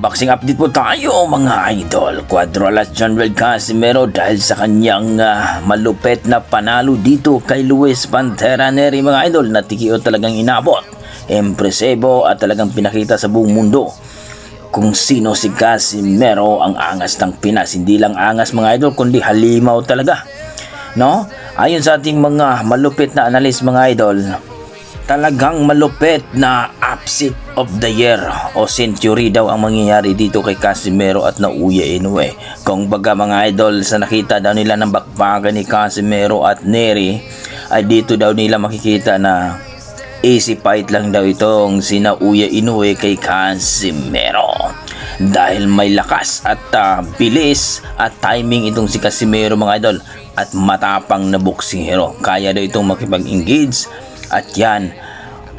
boxing update po tayo mga idol. Cuadro-Alas Jonrel Casimero dahil sa kanyang malupet na panalo dito kay Luis Pantera Nery mga idol, na tikiyo talagang inabot, impresibo at talagang pinakita sa buong mundo kung sino si Casimero, ang angas ng Pinas. Hindi lang angas mga idol, kundi halimaw talaga, no? Ayon sa ating mga malupit na analyst mga idol, talagang malupit na upset of the year o century daw ang mangyayari dito kay Casimero at Naoya Inoue. Kung baga mga idol, sa nakita daw nila ng bakbakan ni Casimero at Nery, ay dito daw nila makikita na easy fight lang daw itong si Naoya Inoue kay Casimero. Dahil may lakas at bilis at timing itong si Casimero mga idol, at matapang na boxing hero. Kaya daw itong makipag-engage, at yan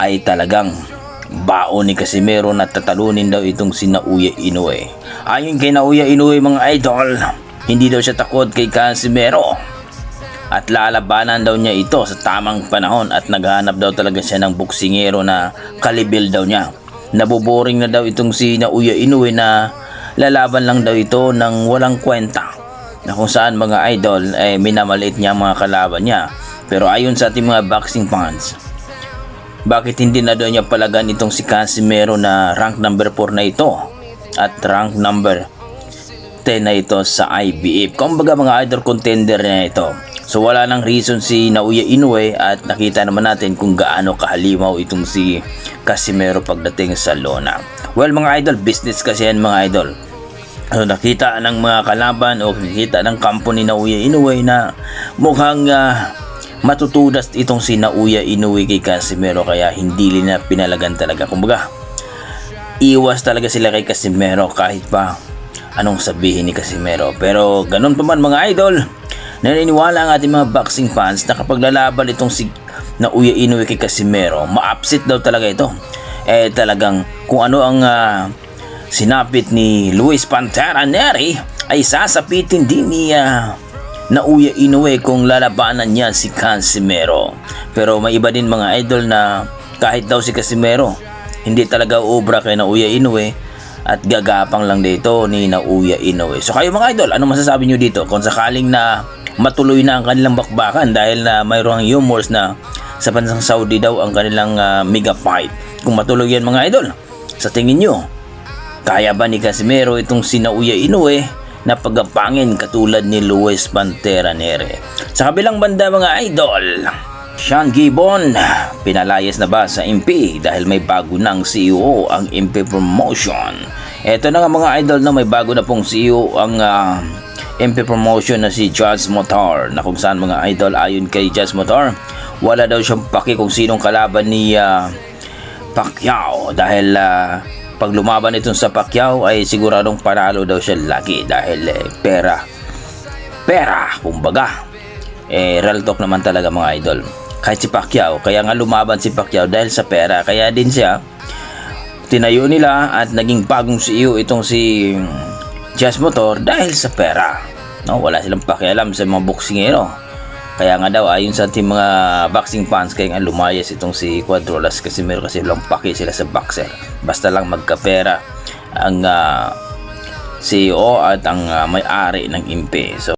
ay talagang baon ni Casimero na tatalunin daw itong si Naoya Inoue. Ayon kay Naoya Inoue mga idol, hindi daw siya takot kay Casimero at lalabanan daw niya ito sa tamang panahon, at naghahanap daw talaga siya ng boksingero na kalibil daw niya. Naboboring na daw itong si Naoya Inoue na lalaban lang daw ito ng walang kwenta, na kung saan mga idol ay minamaliit niya ang mga kalaban niya. Pero ayon sa ating mga boxing fans, bakit hindi na daw niya palagan itong si Casimero na rank number 4 na ito at rank number 10 na ito sa IBF? Kumbaga mga idol, contender na ito. So wala nang reason si Naoya Inoue, at nakita naman natin kung gaano kahalimaw itong si Casimero pagdating sa lona. Well mga idol, business kasi yan mga idol. So, nakita ng mga kalaban o nakita ng kampo ni Naoya Inoue na mukhang matutudas itong si Naoya Inoue kay Casimero, kaya hindi nila pinalagan talaga. Kumbaga, iwas talaga sila kay Casimero kahit pa anong sabihin ni Casimero. Pero ganun pa man mga idol, naniniwala ang ating mga boxing fans na kapag lalaban itong si Naoya Inoue kay Casimero, ma-upset daw talaga ito. Talagang kung ano ang sinapit ni Luis Pantera Nery ay sasapitin din ni Naoya Inoue kung lalabanan niya si Casimero. Pero may iba din mga idol na kahit daw si Casimero hindi talaga ubra kay Naoya Inoue, at gagapang lang dito ni Naoya Inoue. So kayo mga idol, ano masasabi nyo dito kung sakaling na matuloy na ang kanilang bakbakan, dahil na mayroong rumors na sa bansang Saudi daw ang kanilang mega fight? Kung matuloy yan mga idol, sa tingin nyo, kaya ba ni Casimero itong si Naoya Inoue na pagapangin katulad ni Luis Pantera Nery? Sa kabilang banda mga idol, Sean Gibbon, pinalayas na ba sa MP dahil may bago ng CEO ang MP Promotion? Eto na nga mga idol, na may bago na pong CEO ang MP Promotion na si Jazz Motor, na kung saan mga idol, ayon kay Jazz Motor, wala daw siyang paki kung sinong kalaban ni Pacquiao, dahil pag lumaban itong sa Pacquiao ay siguradong panalo daw siya lagi, dahil pera kumbaga. Real talk naman talaga mga idol, kahit si Pacquiao, kaya nga lumaban si Pacquiao dahil sa pera, kaya din siya tinayo nila at naging bagong CEO itong si Jazz Motor dahil sa pera, no? Wala silang pakialam sa mga boksingero. Kaya nga daw, ayon sa ating mga boxing fans, kaya nga lumayas itong si Cuadro-Alas Casimero, kasi walang paki sila sa boxer. Basta lang magkapera ang CEO at ang may-ari ng MP. So